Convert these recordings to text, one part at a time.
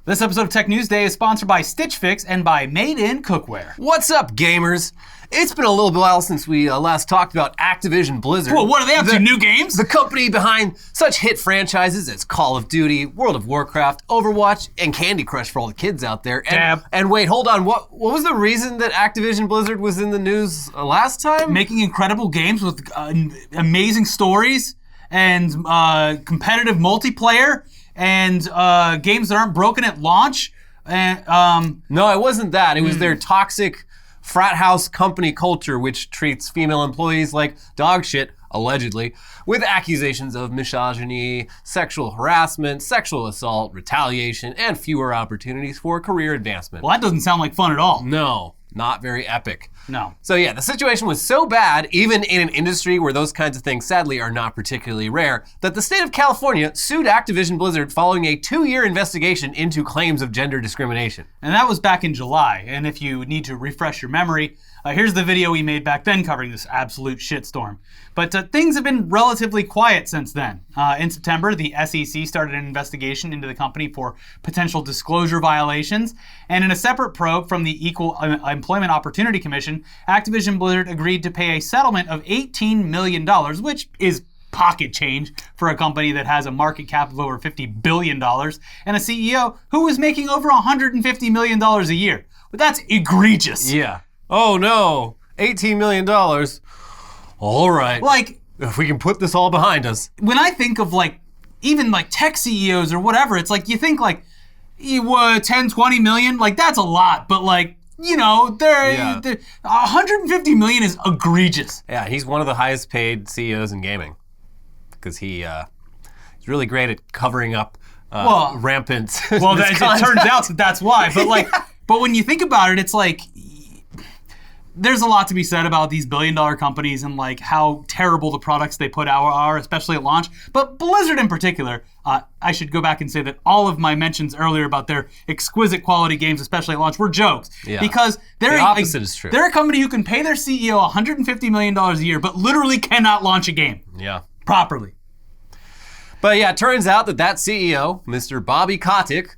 This episode of TechNewsDay is sponsored by Stitch Fix and by Made in Cookware. What's up, gamers? It's been a little while since we last talked about Activision Blizzard. Well, what are they up to? New games? The company behind such hit franchises as Call of Duty, World of Warcraft, Overwatch, and Candy Crush for all the kids out there. And wait, hold on. What was the reason that Activision Blizzard was in the news last time? Making incredible games with amazing stories and competitive multiplayer and games that aren't broken at launch. And No, it wasn't that. It was their toxic frat house company culture, which treats female employees like dog shit, allegedly, with accusations of misogyny, sexual harassment, sexual assault, retaliation, and fewer opportunities for career advancement. Well, that doesn't sound like fun at all. No, not very epic. No. So yeah, the situation was so bad, even in an industry where those kinds of things sadly are not particularly rare, that the state of California sued Activision Blizzard following a 2-year investigation into claims of gender discrimination. And that was back in July. And if you need to refresh your memory, here's the video we made back then covering this absolute shitstorm. But things have been relatively quiet since then. In September, the SEC started an investigation into the company for potential disclosure violations. And in a separate probe from the Equal Employment Opportunity Commission, Activision Blizzard agreed to pay a settlement of $18 million, which is pocket change for a company that has a market cap of over $50 billion and a CEO who was making over $150 million a year. But that's egregious. Yeah. Oh no, $18 million. All right. Like, if we can put this all behind us. When I think of even tech CEOs or whatever, it's like you think 10, 20 million, that's a lot, but they're 150 million is egregious. Yeah, he's one of the highest paid CEOs in gaming because he's really great at covering up rampant. Well, it turns out that's why. But but when you think about it, it's there's a lot to be said about these billion-dollar companies and how terrible the products they put out are, especially at launch. But Blizzard in particular, I should go back and say that all of my mentions earlier about their exquisite quality games, especially at launch, were jokes. Yeah. Because the opposite is true. They're a company who can pay their CEO $150 million a year, but literally cannot launch a game. Yeah. Properly. But yeah, it turns out that CEO, Mr. Bobby Kotick,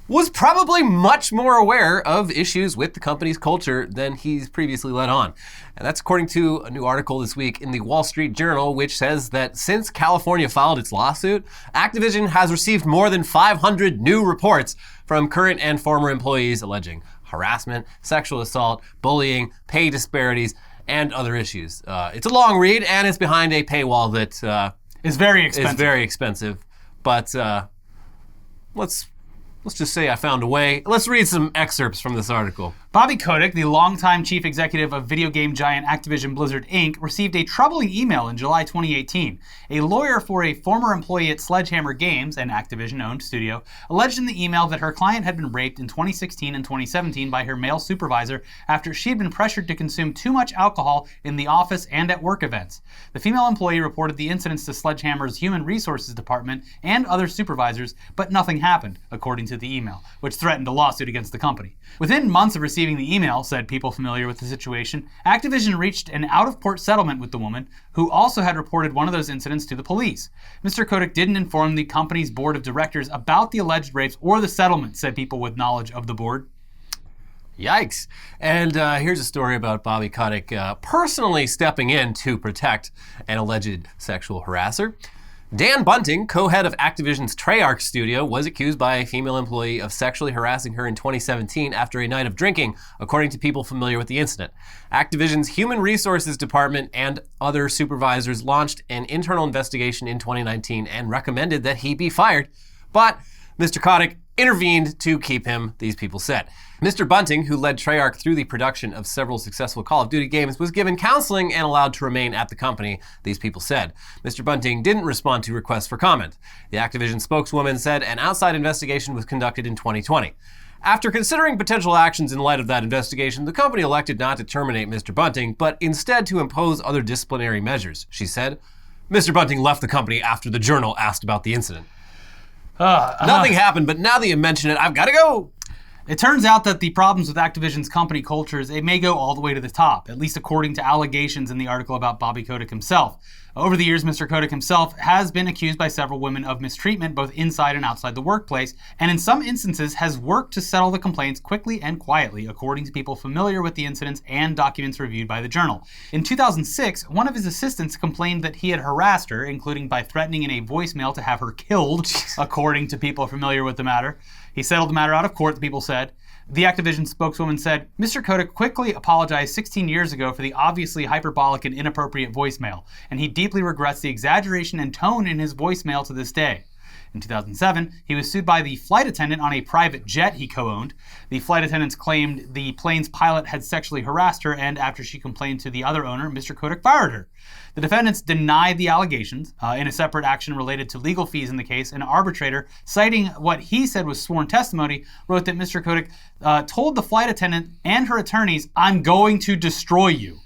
was probably much more aware of issues with the company's culture than he's previously let on. And that's according to a new article this week in the Wall Street Journal, which says that since California filed its lawsuit, Activision has received more than 500 new reports from current and former employees alleging harassment, sexual assault, bullying, pay disparities, and other issues. It's a long read, and it's behind a paywall that is very expensive. But let's just say I found a way. Let's read some excerpts from this article. Bobby Kotick, the longtime chief executive of video game giant Activision Blizzard Inc., received a troubling email in July 2018. A lawyer for a former employee at Sledgehammer Games, an Activision-owned studio, alleged in the email that her client had been raped in 2016 and 2017 by her male supervisor after she had been pressured to consume too much alcohol in the office and at work events. The female employee reported the incidents to Sledgehammer's Human Resources Department and other supervisors, but nothing happened, according to the email, which threatened a lawsuit against the company. Within months of receiving the email, said people familiar with the situation, Activision reached an out-of-court settlement with the woman, who also had reported one of those incidents to the police. Mr. Kotick didn't inform the company's board of directors about the alleged rapes or the settlement, said people with knowledge of the board. Yikes. And here's a story about Bobby Kotick personally stepping in to protect an alleged sexual harasser. Dan Bunting, co-head of Activision's Treyarch studio, was accused by a female employee of sexually harassing her in 2017 after a night of drinking, according to people familiar with the incident. Activision's Human Resources Department and other supervisors launched an internal investigation in 2019 and recommended that he be fired, but Mr. Kotick intervened to keep him, these people said. Mr. Bunting, who led Treyarch through the production of several successful Call of Duty games, was given counseling and allowed to remain at the company, these people said. Mr. Bunting didn't respond to requests for comment. The Activision spokeswoman said an outside investigation was conducted in 2020. After considering potential actions in light of that investigation, the company elected not to terminate Mr. Bunting, but instead to impose other disciplinary measures, she said. Mr. Bunting left the company after the Journal asked about the incident. Nothing happened, but now that you mention it, I've got to go. It turns out that the problems with Activision's company cultures, it may go all the way to the top, at least according to allegations in the article about Bobby Kotick himself. Over the years, Mr. Kotick himself has been accused by several women of mistreatment both inside and outside the workplace, and in some instances has worked to settle the complaints quickly and quietly, according to people familiar with the incidents and documents reviewed by the Journal. In 2006, one of his assistants complained that he had harassed her, including by threatening in a voicemail to have her killed, according to people familiar with the matter. He settled the matter out of court, the people said. The Activision spokeswoman said, Mr. Kotick quickly apologized 16 years ago for the obviously hyperbolic and inappropriate voicemail, and he deeply regrets the exaggeration and tone in his voicemail to this day. In 2007, he was sued by the flight attendant on a private jet he co-owned. The flight attendants claimed the plane's pilot had sexually harassed her, and after she complained to the other owner, Mr. Kotick fired her. The defendants denied the allegations. In a separate action related to legal fees in the case, an arbitrator, citing what he said was sworn testimony, wrote that Mr. Kotick told the flight attendant and her attorneys, "I'm going to destroy you."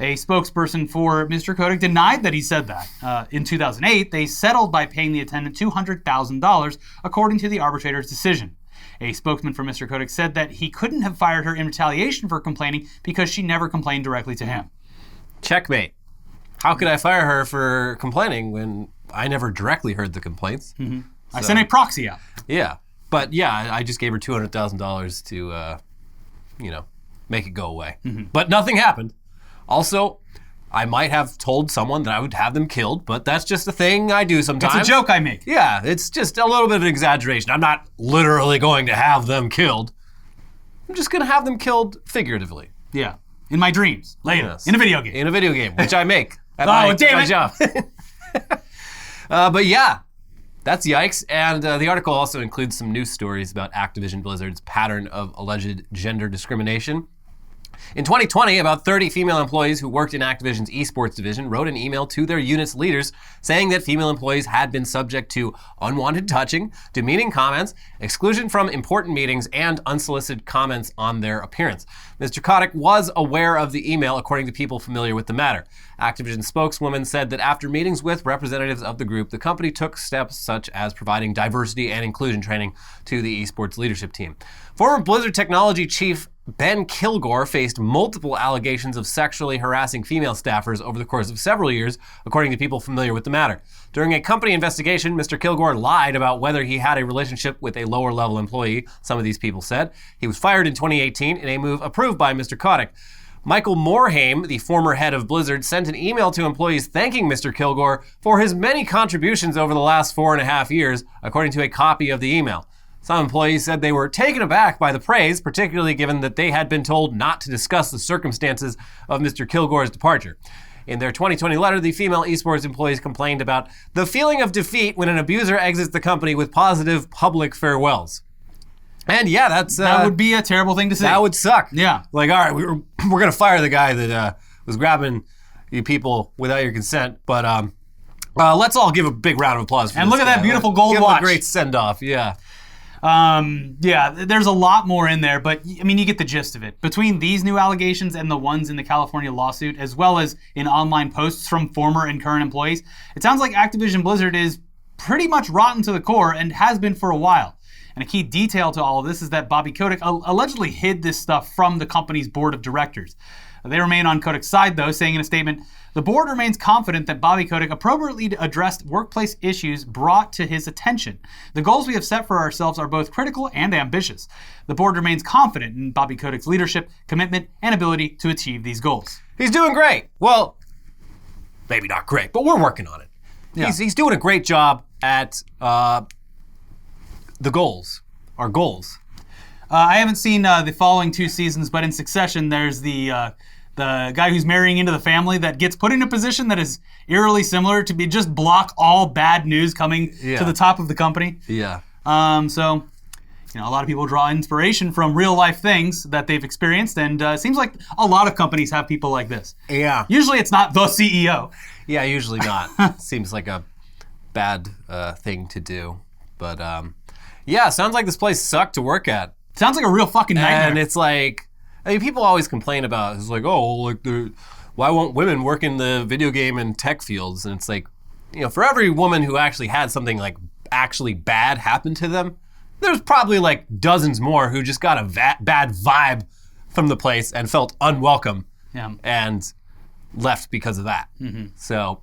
A spokesperson for Mr. Kotick denied that he said that. In 2008, they settled by paying the attendant $200,000, according to the arbitrator's decision. A spokesman for Mr. Kotick said that he couldn't have fired her in retaliation for complaining because she never complained directly to him. Checkmate. How could I fire her for complaining when I never directly heard the complaints? Mm-hmm. I sent a proxy out. Yeah. But yeah, I just gave her $200,000 to, make it go away. Mm-hmm. But nothing happened. Also, I might have told someone that I would have them killed, but that's just a thing I do sometimes. It's a joke I make. Yeah, it's just a little bit of an exaggeration. I'm not literally going to have them killed. I'm just going to have them killed figuratively. Yeah. In my dreams. Later. Yes. In a video game. In a video game, which I make at damn my it. job. But yeah, that's yikes. And the article also includes some news stories about Activision Blizzard's pattern of alleged gender discrimination. In 2020, about 30 female employees who worked in Activision's esports division wrote an email to their unit's leaders saying that female employees had been subject to unwanted touching, demeaning comments, exclusion from important meetings, and unsolicited comments on their appearance. Mr. Kotick was aware of the email, according to people familiar with the matter. Activision spokeswoman said that after meetings with representatives of the group, the company took steps such as providing diversity and inclusion training to the esports leadership team. Former Blizzard technology chief Ben Kilgore faced multiple allegations of sexually harassing female staffers over the course of several years, according to people familiar with the matter. During a company investigation, Mr. Kilgore lied about whether he had a relationship with a lower-level employee, some of these people said. He was fired in 2018 in a move approved by Mr. Kotick. Michael Morhaime, the former head of Blizzard, sent an email to employees thanking Mr. Kilgore for his many contributions over the last 4.5 years, according to a copy of the email. Some employees said they were taken aback by the praise, particularly given that they had been told not to discuss the circumstances of Mr. Kilgore's departure. In their 2020 letter, the female esports employees complained about the feeling of defeat when an abuser exits the company with positive public farewells. And yeah, that would be a terrible thing to say. That would suck. Yeah. Like, all right, we're going to fire the guy that was grabbing you people without your consent, but let's all give a big round of applause for and this look at guy. that beautiful gold give watch. Him a great send-off, yeah. There's a lot more in there, but I mean, you get the gist of it. Between these new allegations and the ones in the California lawsuit, as well as in online posts from former and current employees, it sounds like Activision Blizzard is pretty much rotten to the core and has been for a while. And a key detail to all of this is that Bobby Kotick allegedly hid this stuff from the company's board of directors. They remain on Kotick's side, though, saying in a statement, "The board remains confident that Bobby Kotick appropriately addressed workplace issues brought to his attention. The goals we have set for ourselves are both critical and ambitious. The board remains confident in Bobby Kotick's leadership, commitment, and ability to achieve these goals." He's doing great. Well, maybe not great, but we're working on it. Yeah. He's doing a great job at the goals, our goals. I haven't seen the following 2 seasons, but in succession, there's the guy who's marrying into the family that gets put in a position that is eerily similar to be just block all bad news coming to the top of the company. Yeah. So, a lot of people draw inspiration from real life things that they've experienced, and it seems like a lot of companies have people like this. Yeah. Usually it's not the CEO. Yeah, usually not. Seems like a bad thing to do. But sounds like this place sucked to work at. Sounds like a real fucking nightmare. And it's like, people always complain about, it's like, why won't women work in the video game and tech fields? And it's like, for every woman who actually had something like actually bad happen to them, there's probably like dozens more who just got a bad vibe from the place and felt unwelcome and left because of that. Mm-hmm. So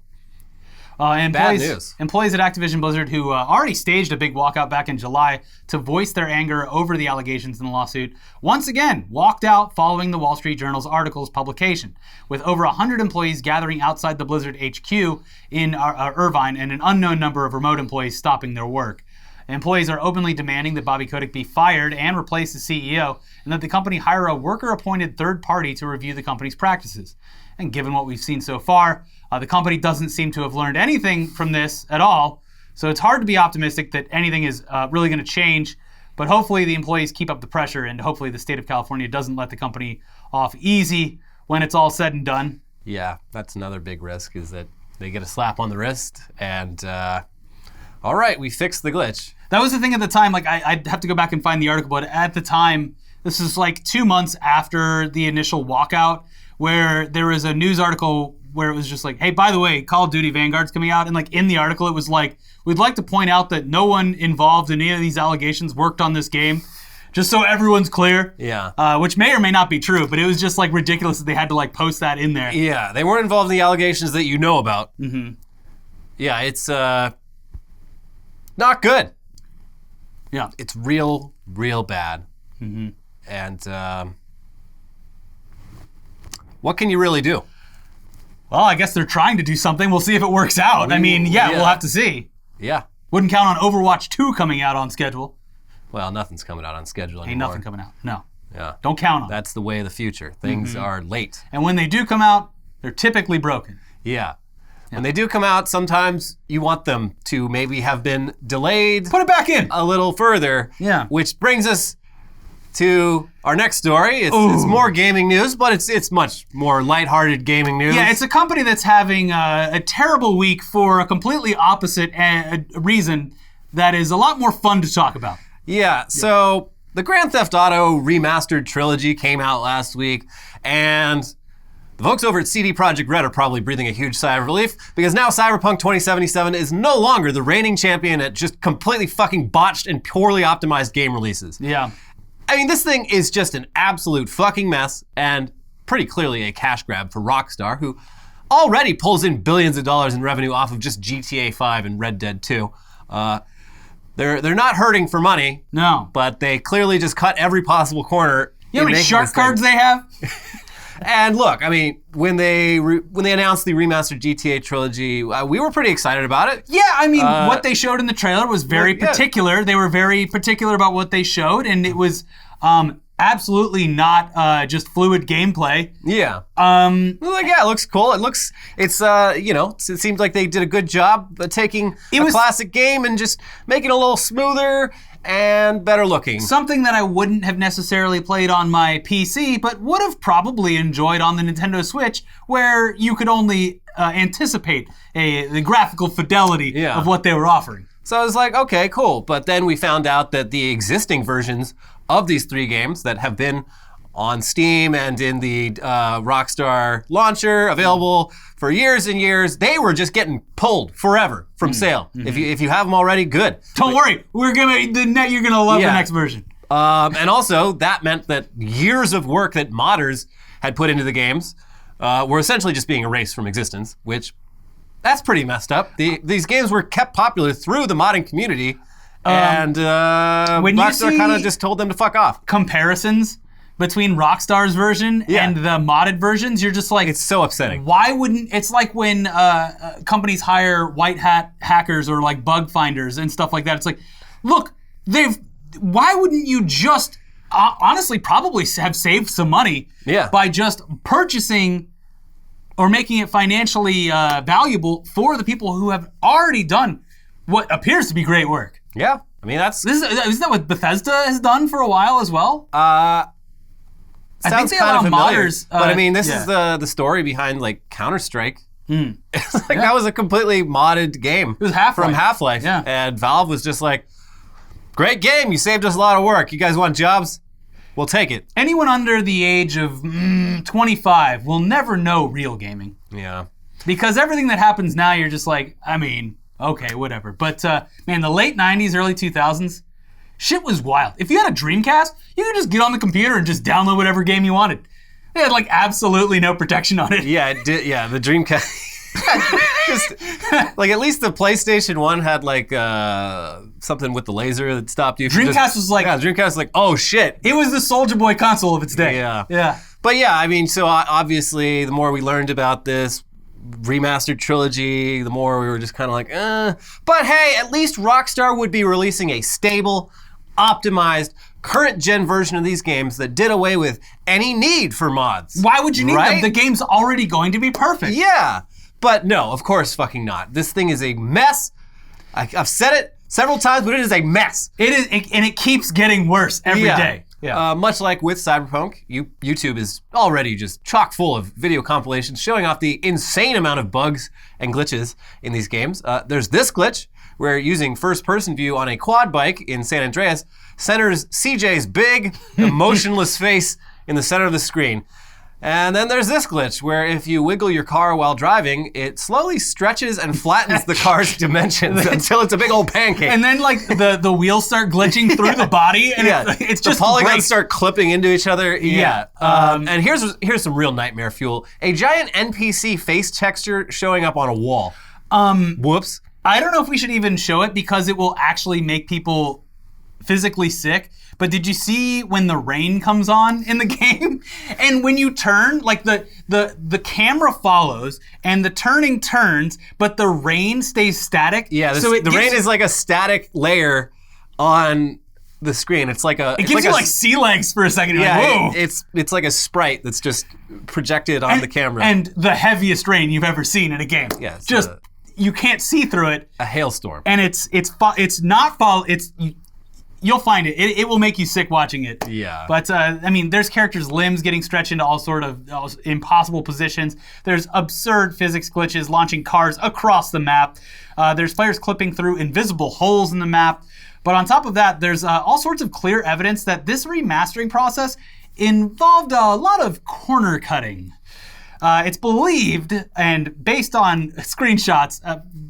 Bad news. Employees at Activision Blizzard who already staged a big walkout back in July to voice their anger over the allegations in the lawsuit, once again walked out following the Wall Street Journal's article's publication, with over 100 employees gathering outside the Blizzard HQ in Irvine and an unknown number of remote employees stopping their work. Employees are openly demanding that Bobby Kotick be fired and replace as CEO, and that the company hire a worker-appointed third party to review the company's practices. And given what we've seen so far, the company doesn't seem to have learned anything from this at all, so it's hard to be optimistic that anything is really going to change, but hopefully the employees keep up the pressure, and hopefully the state of California doesn't let the company off easy when it's all said and done. Yeah, that's another big risk, is that they get a slap on the wrist, and all right, we fixed the glitch. That was the thing at the time. Like, I'd have to go back and find the article, but at the time, this is like 2 months after the initial walkout, where there was a news article where it was just like, hey, by the way, Call of Duty Vanguard's coming out. And like in the article, it was like, we'd like to point out that no one involved in any of these allegations worked on this game, just so everyone's clear. Yeah. Which may or may not be true, but it was just like ridiculous that they had to like post that in there. Yeah, they weren't involved in the allegations that you know about. Mm-hmm. Yeah, it's not good. Yeah. It's real bad. Mm-hmm. And what can you really do? Well, I guess they're trying to do something. We'll see if it works out. I mean, we'll have to see. Yeah. Wouldn't count on Overwatch 2 coming out on schedule. Well, nothing's coming out on schedule anymore. Ain't nothing coming out. No. Yeah. Don't count on it. That's the way of the future. Things are late. And when they do come out, they're typically broken. Yeah. When they do come out, sometimes you want them to maybe have been delayed. Put it back in. A little further. Yeah. Which brings us to our next story. It's more gaming news, but it's much more lighthearted gaming news. Yeah, it's a company that's having a terrible week for a completely opposite reason that is a lot more fun to talk about. Yeah, so the Grand Theft Auto remastered trilogy came out last week, and the folks over at CD Projekt Red are probably breathing a huge sigh of relief, because now Cyberpunk 2077 is no longer the reigning champion at just completely fucking botched and poorly optimized game releases. Yeah. I mean, this thing is just an absolute fucking mess, and pretty clearly a cash grab for Rockstar, who already pulls in billions of dollars in revenue off of just GTA 5 and Red Dead 2. They're not hurting for money. No. But they clearly just cut every possible corner. You know how many shark cards they have? And look, I mean, when they announced the remastered GTA trilogy, we were pretty excited about it. Yeah, I mean, what they showed in the trailer was very particular. They were very particular about what they showed, and it was absolutely not just fluid gameplay. Yeah. It looks cool. It seems like they did a good job taking a classic game and just making it a little smoother and better looking. Something that I wouldn't have necessarily played on my PC, but would have probably enjoyed on the Nintendo Switch, where you could only anticipate the graphical fidelity of what they were offering. So I was like, okay, cool. But then we found out that the existing versions of these three games that have been on Steam and in the Rockstar launcher, available for years and years, they were just getting pulled forever from sale. Mm-hmm. If you have them already, good. Don't worry, you're gonna love the next version. And also, that meant that years of work that modders had put into the games were essentially just being erased from existence, which that's pretty messed up. These games were kept popular through the modding community, and Rockstar kind of just told them to fuck off. Comparisons between Rockstar's version and the modded versions, you're just like... It's so upsetting. Why wouldn't... It's like when companies hire white hat hackers or like bug finders and stuff like that. It's like, look, why wouldn't you just, honestly, probably have saved some money by just purchasing or making it financially valuable for the people who have already done what appears to be great work. Yeah, I mean, Isn't that what Bethesda has done for a while as well? Sounds kind of familiar, but I mean, this is the story behind like Counter-Strike. It's like that was a completely modded game. It was Half-Life. From Half-Life, and Valve was just like, "Great game, you saved us a lot of work. You guys want jobs? We'll take it." Anyone under the age of 25 will never know real gaming. Yeah, because everything that happens now, you're just like, I mean, okay, whatever. But man, the late 90s, early 2000s. Shit was wild. If you had a Dreamcast, you could just get on the computer and just download whatever game you wanted. It had like absolutely no protection on it. Yeah, it did. Yeah, the Dreamcast. Just like at least the PlayStation 1 had like something with the laser that stopped you. Dreamcast was like, Dreamcast was like, oh shit. It was the Soulja Boy console of its day. Yeah. But yeah, I mean, so obviously the more we learned about this remastered trilogy, the more we were just kind of like, But hey, at least Rockstar would be releasing a stable, optimized, current gen version of these games that did away with any need for mods. Why would you need them? The game's already going to be perfect. Yeah, but no, of course fucking not. This thing is a mess. I've said it several times, but it is a mess. It is, and it keeps getting worse every day. Yeah. Much like with Cyberpunk, YouTube is already just chock full of video compilations showing off the insane amount of bugs and glitches in these games. There's this glitch where using first-person view on a quad bike in San Andreas centers CJ's big, emotionless face in the center of the screen. And then there's this glitch where if you wiggle your car while driving, it slowly stretches and flattens the car's dimensions until it's a big old pancake. And then like the wheels start glitching through the body, and it's just the polygons start clipping into each other. And here's some real nightmare fuel: a giant NPC face texture showing up on a wall. Whoops. I don't know if we should even show it because it will actually make people physically sick. But did you see when the rain comes on in the game? And when you turn, like the camera follows and the turning turns, but the rain stays static. Yeah, the rain is like a static layer on the screen. It's like it gives you like sea legs for a second. Yeah, like, whoa. It's like a sprite that's just projected on the camera. And the heaviest rain you've ever seen in a game. Yeah, you can't see through it. A hailstorm. And you'll find it. It will make you sick watching it. Yeah. But I mean, there's characters' limbs getting stretched into all sort of impossible positions. There's absurd physics glitches launching cars across the map. There's players clipping through invisible holes in the map. But on top of that, there's all sorts of clear evidence that this remastering process involved a lot of corner cutting. It's believed, and based on screenshots,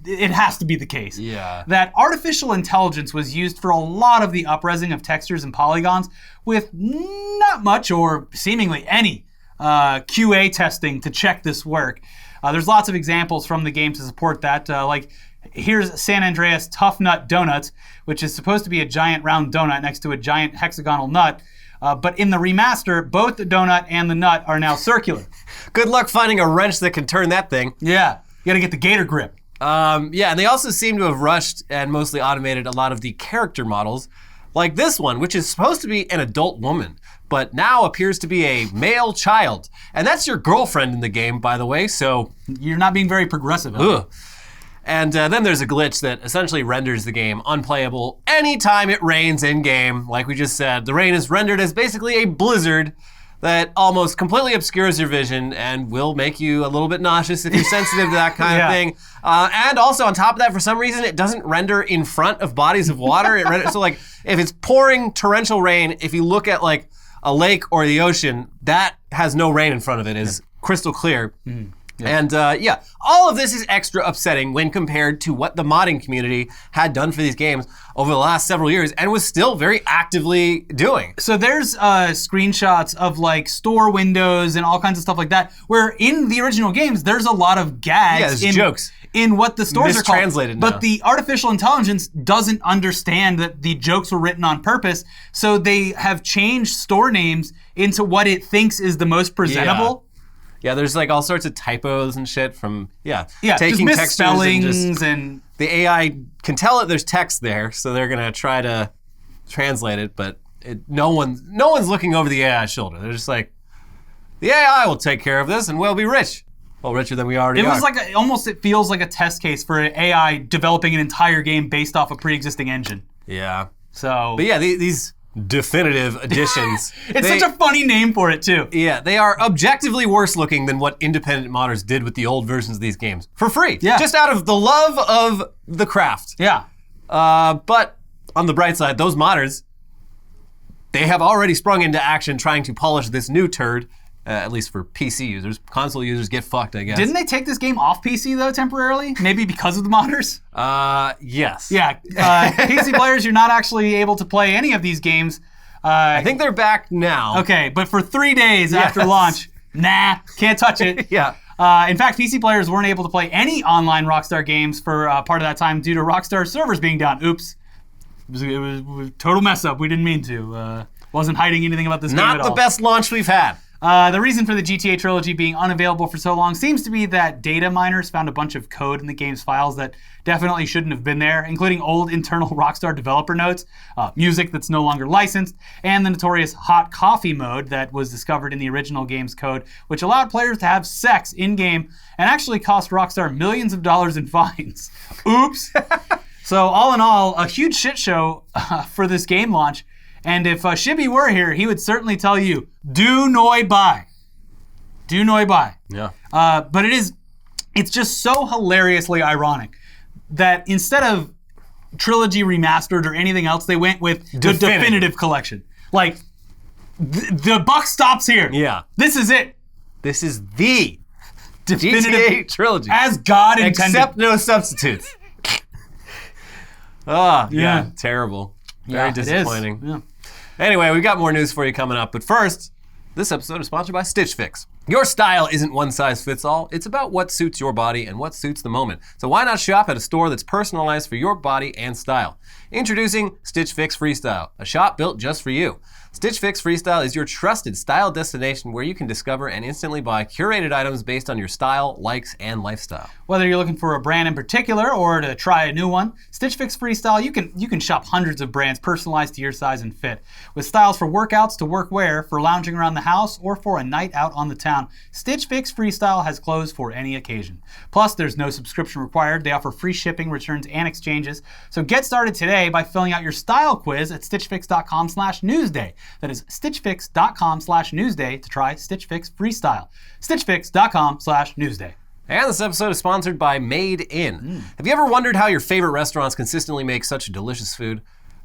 it has to be the case, that artificial intelligence was used for a lot of the upresing of textures and polygons with not much or seemingly any QA testing to check this work. There's lots of examples from the game to support that, like here's San Andreas Tough Nut Donuts, which is supposed to be a giant round donut next to a giant hexagonal nut. But in the remaster, both the donut and the nut are now circular. Good luck finding a wrench that can turn that thing. Yeah, you gotta get the gator grip. And they also seem to have rushed and mostly automated a lot of the character models, like this one, which is supposed to be an adult woman, but now appears to be a male child. And that's your girlfriend in the game, by the way, so... You're not being very progressive. Ugh. And then there's a glitch that essentially renders the game unplayable anytime it rains in-game. Like we just said, the rain is rendered as basically a blizzard that almost completely obscures your vision and will make you a little bit nauseous if you're sensitive to that kind of thing. And also on top of that, for some reason, it doesn't render in front of bodies of water. So like if it's pouring torrential rain, if you look at like a lake or the ocean, that has no rain in front of it, is crystal clear. Mm-hmm. Yeah. And all of this is extra upsetting when compared to what the modding community had done for these games over the last several years and was still very actively doing. So there's screenshots of like store windows and all kinds of stuff like that, where in the original games, there's a lot of gags. Yeah, jokes. In what the stores are called. Mistranslated now. But the artificial intelligence doesn't understand that the jokes were written on purpose, so they have changed store names into what it thinks is the most presentable. Yeah, there's like all sorts of typos and shit from taking just misspellings and the AI can tell that there's text there, so they're gonna try to translate it, but no one's looking over the AI's shoulder. They're just like, the AI will take care of this and we'll be rich. Well, richer than we already are. It was like it feels like a test case for an AI developing an entire game based off a pre-existing engine. Yeah. So. But yeah, these definitive editions. It's such a funny name for it too. Yeah, they are objectively worse looking than what independent modders did with the old versions of these games. For free. Yeah. Just out of the love of the craft. Yeah. But on the bright side, those modders, they have already sprung into action trying to polish this new turd, at least for PC users. Console users get fucked, I guess. Didn't they take this game off PC though temporarily? Maybe because of the modders? Yes. Yeah, PC players, you're not actually able to play any of these games. I think they're back now. Okay, but for 3 days after launch, nah, can't touch it. Yeah. In fact, PC players weren't able to play any online Rockstar games for part of that time due to Rockstar servers being down. Oops. It was a total mess up. We didn't mean to. Wasn't hiding anything about this game at all. Not the best launch we've had. The reason for the GTA Trilogy being unavailable for so long seems to be that data miners found a bunch of code in the game's files that definitely shouldn't have been there, including old internal Rockstar developer notes, music that's no longer licensed, and the notorious hot coffee mode that was discovered in the original game's code, which allowed players to have sex in-game and actually cost Rockstar millions of dollars in fines. Oops. So all in all, a huge shit show for this game launch. And if Shibby were here, he would certainly tell you, do noi buy. Do noi buy. Yeah. But it's just so hilariously ironic that instead of Trilogy Remastered or anything else, they went with the Definitive Collection. Like, the buck stops here. Yeah. This is it. This is the Definitive GTA Trilogy. As God intended. Except no substitutes. Yeah. Terrible. Very disappointing. Yeah. Anyway, we've got more news for you coming up, but first, this episode is sponsored by Stitch Fix. Your style isn't one size fits all. It's about what suits your body and what suits the moment. So why not shop at a store that's personalized for your body and style? Introducing Stitch Fix Freestyle, a shop built just for you. Stitch Fix Freestyle is your trusted style destination where you can discover and instantly buy curated items based on your style, likes, and lifestyle. Whether you're looking for a brand in particular or to try a new one, Stitch Fix Freestyle, you can shop hundreds of brands personalized to your size and fit. With styles for workouts to workwear, for lounging around the house, or for a night out on the town, Stitch Fix Freestyle has clothes for any occasion. Plus, there's no subscription required. They offer free shipping, returns, and exchanges. So get started today by filling out your style quiz at stitchfix.com/newsday. That is stitchfix.com/newsday to try Stitch Fix Freestyle. stitchfix.com/newsday. And this episode is sponsored by Made In. Have you ever wondered how your favorite restaurants consistently make such delicious food?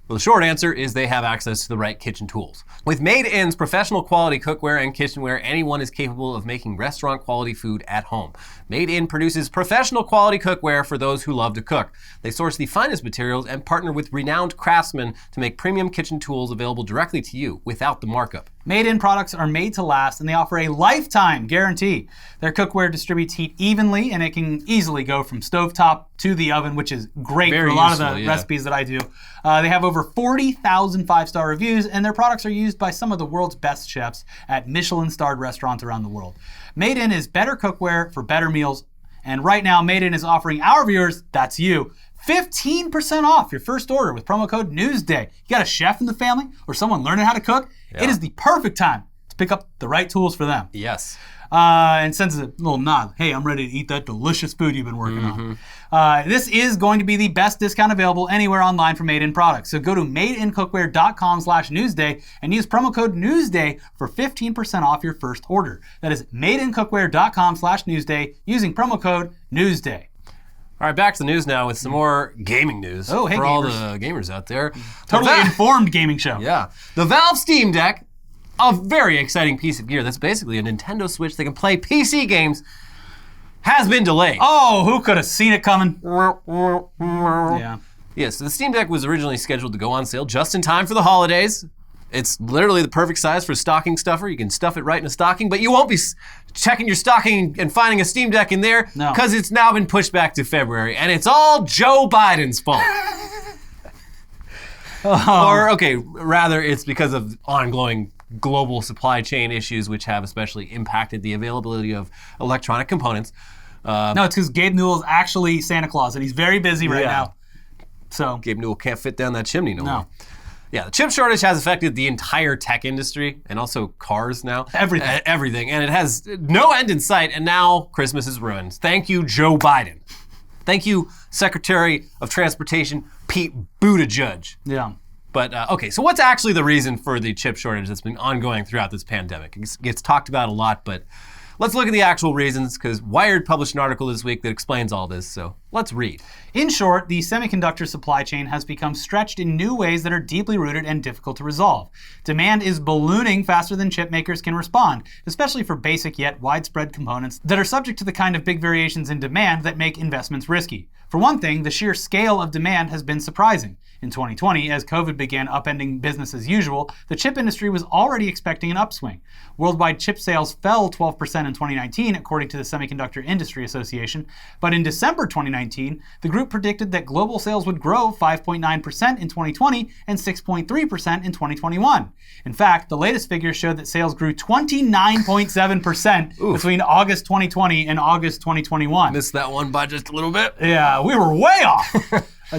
Well, the short answer is they have access to the right kitchen tools. With Made In's professional quality cookware and kitchenware, anyone is capable of making restaurant quality food at home. Made In produces professional quality cookware for those who love to cook. They source the finest materials and partner with renowned craftsmen to make premium kitchen tools available directly to you without the markup. Made In products are made to last, and they offer a lifetime guarantee. Their cookware distributes heat evenly, and it can easily go from stovetop to the oven, which is great for a lot of the recipes that I do. They have over 40,000 five-star reviews, and their products are used by some of the world's best chefs at Michelin-starred restaurants around the world. Made In is better cookware for better meals, and right now Made In is offering our viewers, that's you, 15% off your first order with promo code NEWSDAY. You got a chef in the family or someone learning how to cook? Yeah. It is the perfect time to pick up the right tools for them. Yes. And sends a little nod. Hey, I'm ready to eat that delicious food you've been working on. This is going to be the best discount available anywhere online for Made In products. So go to madeincookware.com/newsday and use promo code NEWSDAY for 15% off your first order. That is madeincookware.com/newsday using promo code NEWSDAY. All right, back to the news now with some more gaming news for gamers. All the gamers out there. Totally informed gaming show. Yeah. The Valve Steam Deck, a very exciting piece of gear that's basically a Nintendo Switch that can play PC games, has been delayed. Oh, who could have seen it coming? Yeah. Yeah, so the Steam Deck was originally scheduled to go on sale just in time for the holidays. It's literally the perfect size for a stocking stuffer. You can stuff it right in a stocking, but you won't be checking your stocking and finding a Steam Deck in there because it's now been pushed back to February, and it's all Joe Biden's fault. Or, okay, rather it's because of ongoing global supply chain issues which have especially impacted the availability of electronic components. No, it's because Gabe Newell is actually Santa Claus, and he's very busy right now. So Gabe Newell can't fit down that chimney no more. Yeah, the chip shortage has affected the entire tech industry and also cars now. Everything. And it has no end in sight, and now Christmas is ruined. Thank you, Joe Biden. Thank you, Secretary of Transportation Pete Buttigieg. Yeah. But, okay, so what's actually the reason for the chip shortage that's been ongoing throughout this pandemic? It gets talked about a lot, but let's look at the actual reasons, because Wired published an article this week that explains all this, so Let's read. In short, the semiconductor supply chain has become stretched in new ways that are deeply rooted and difficult to resolve. Demand is ballooning faster than chip makers can respond, especially for basic yet widespread components that are subject to the kind of big variations in demand that make investments risky. For one thing, the sheer scale of demand has been surprising. In 2020, as COVID began upending business as usual, the chip industry was already expecting an upswing. Worldwide chip sales fell 12% in 2019, according to the Semiconductor Industry Association, but in December 2019, the group predicted that global sales would grow 5.9% in 2020 and 6.3% in 2021. In fact, the latest figures showed that sales grew 29.7% between August 2020 and August 2021. Missed that one by just a little bit. Yeah, we were way off.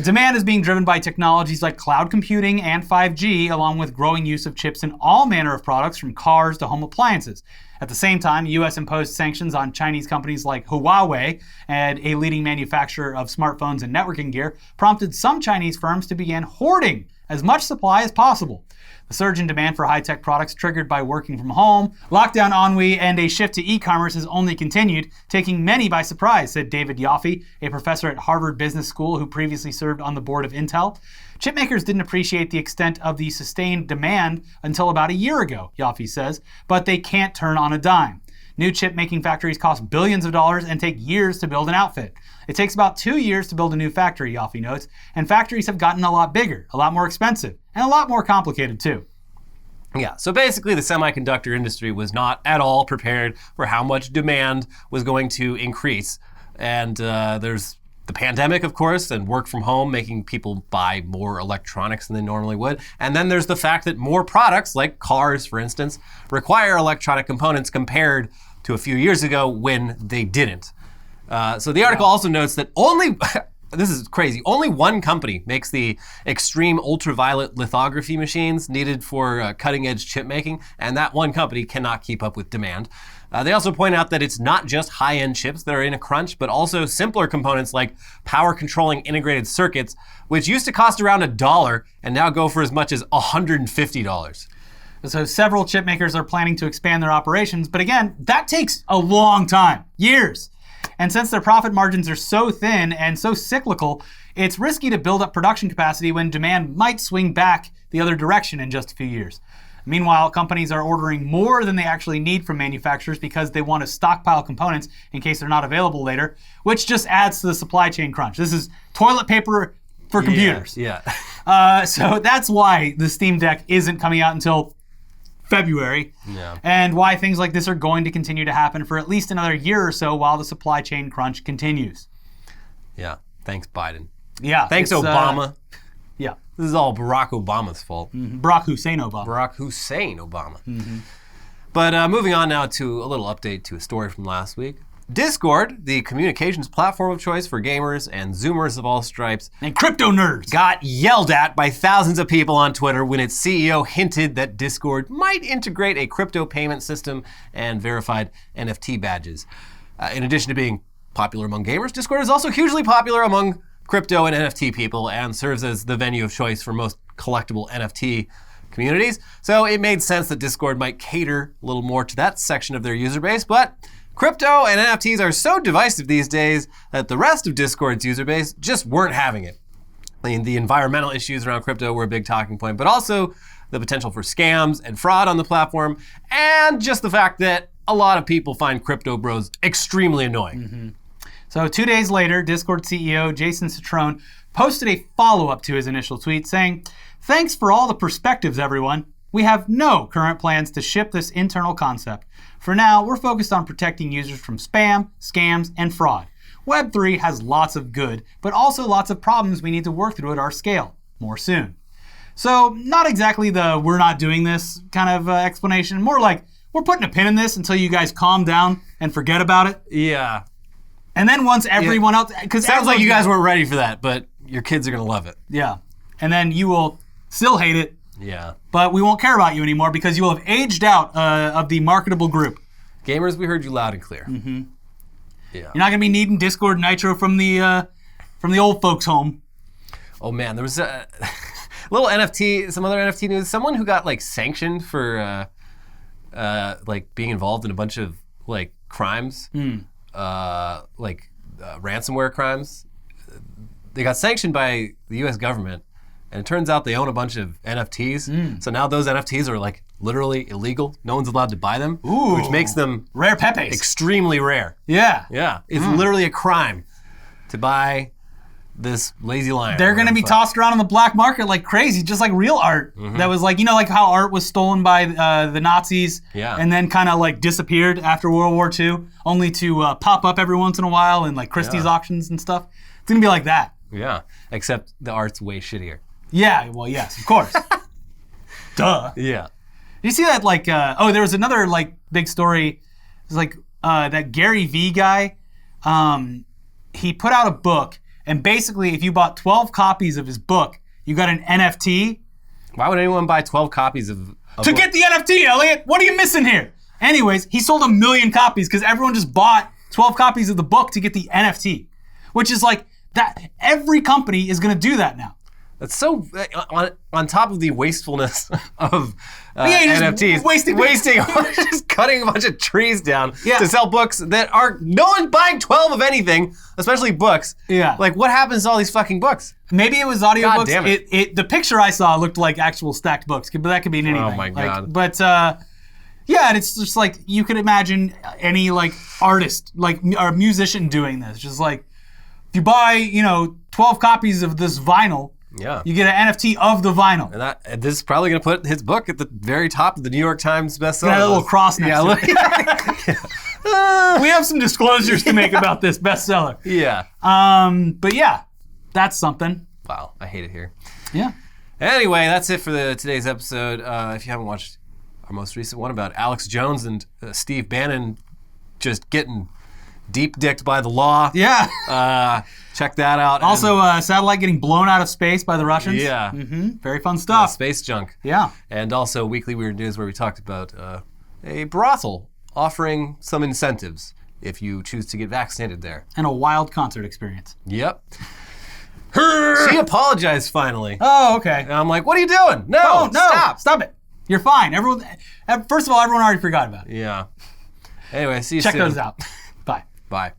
Demand is being driven by technologies like cloud computing and 5G, along with growing use of chips in all manner of products from cars to home appliances. At the same time, the U.S. imposed sanctions on Chinese companies like Huawei, and a leading manufacturer of smartphones and networking gear, prompted some Chinese firms to begin hoarding as much supply as possible. The surge in demand for high-tech products triggered by working from home, lockdown ennui, and a shift to e-commerce has only continued, taking many by surprise, said David Yaffe, a professor at Harvard Business School who previously served on the board of Intel. Chip makers didn't appreciate the extent of the sustained demand until about a year ago, Yaffe says, but they can't turn on a dime. New chip-making factories cost billions of dollars and take years to build an outfit. It takes about 2 years to build a new factory, Yaffe notes, and factories have gotten a lot bigger, a lot more expensive, and a lot more complicated too. Yeah, so basically the semiconductor industry was not at all prepared for how much demand was going to increase. And there's the pandemic, of course, and work from home making people buy more electronics than they normally would. And then there's the fact that more products, like cars, for instance, require electronic components compared to a few years ago when they didn't. So the article also notes that this is crazy, only one company makes the extreme ultraviolet lithography machines needed for cutting-edge chip making, and that one company cannot keep up with demand. They also point out that it's not just high-end chips that are in a crunch, but also simpler components like power-controlling integrated circuits, which used to cost around $1 and now go for as much as $150. So several chip makers are planning to expand their operations, but again, that takes a long time, years. And since their profit margins are so thin and so cyclical, it's risky to build up production capacity when demand might swing back the other direction in just a few years. Meanwhile, companies are ordering more than they actually need from manufacturers because they want to stockpile components in case they're not available later, which just adds to the supply chain crunch. This is toilet paper for computers. Yeah. So that's why the Steam Deck isn't coming out until February, and why things like this are going to continue to happen for at least another year or so while the supply chain crunch continues. Yeah, thanks Biden. Yeah. Thanks Obama. Yeah. This is all Barack Obama's fault. Barack Hussein Obama. Barack Hussein Obama. But moving on now to a little update to a story from last week. Discord, the communications platform of choice for gamers and Zoomers of all stripes, and crypto nerds, got yelled at by thousands of people on Twitter when its CEO hinted that Discord might integrate a crypto payment system and verified NFT badges. In addition to being popular among gamers, Discord is also hugely popular among crypto and NFT people and serves as the venue of choice for most collectible NFT communities. So it made sense that Discord might cater a little more to that section of their user base, but crypto and NFTs are so divisive these days that the rest of Discord's user base just weren't having it. I mean, the environmental issues around crypto were a big talking point, but also the potential for scams and fraud on the platform, and just the fact that a lot of people find crypto bros extremely annoying. So 2 days later, Discord CEO Jason Citron posted a follow-up to his initial tweet saying, "Thanks for all the perspectives, everyone. We have no current plans to ship this internal concept. For now, we're focused on protecting users from spam, scams, and fraud. Web3 has lots of good, but also lots of problems we need to work through at our scale. More soon." So not exactly the "we're not doing this" kind of explanation, more like we're putting a pin in this until you guys calm down and forget about it. Yeah. And then once everyone else, because sounds like you guys weren't ready for that, but your kids are gonna love it. Yeah. And then you will still hate it. Yeah. But we won't care about you anymore because you will have aged out of the marketable group. Gamers, we heard you loud and clear. Yeah. You're not gonna be needing Discord Nitro from the old folks' home. Oh man, there was a little NFT, some other NFT news. Someone who got like sanctioned for like being involved in a bunch of like crimes, ransomware crimes, they got sanctioned by the U.S. government, and it turns out they own a bunch of NFTs. So now those NFTs are like literally illegal. No one's allowed to buy them, which makes them rare Pepes. Extremely rare. Yeah. Yeah. It's literally a crime to buy this lazy lion. They're going to be tossed around on the black market like crazy, just like real art. That was like, like how art was stolen by the Nazis and then kind of like disappeared after World War II, only to pop up every once in a while in like Christie's auctions and stuff. It's going to be like that. Yeah, except the art's way shittier. Yeah, well, yes, of course. Duh. Yeah. Did you see that, like, there was another, like, big story. It was like, that Gary Vee guy, he put out a book, and basically, if you bought 12 copies of his book, you got an NFT. Why would anyone buy 12 copies of a book? Get the NFT, Elliot! What are you missing here? Anyways, he sold 1 million copies because everyone just bought 12 copies of the book to get the NFT, which is like, that every company is going to do that now. That's so on top of the wastefulness of NFTs, wasting just cutting a bunch of trees down to sell books that are no one's buying 12 of anything, especially books. Yeah, like what happens to all these fucking books? Maybe it was audiobooks. God damn it. The picture I saw looked like actual stacked books, but that could be in anything. Oh my god! But yeah, and it's just like you could imagine any like artist, like or musician doing this. Just like if you buy 12 copies of this vinyl. Yeah. You get an NFT of the vinyl. And this is probably going to put his book at the very top of the New York Times bestseller. Got a little cross next to it. We have some disclosures to make about this bestseller. Yeah. But yeah, that's something. Wow, I hate it here. Yeah. Anyway, that's it for today's episode. If you haven't watched our most recent one about Alex Jones and Steve Bannon just getting deep-dicked by the law. Yeah. Check that out. Also, satellite getting blown out of space by the Russians. Yeah. Very fun stuff. Yeah, space junk. Yeah. And also Weekly Weird News, where we talked about a brothel offering some incentives if you choose to get vaccinated there. And a wild concert experience. Yep. She apologized finally. Oh, okay. And I'm like, what are you doing? No, Stop it. You're fine. First of all, everyone already forgot about it. Yeah. Anyway, see you soon. Check those out. Bye. Bye.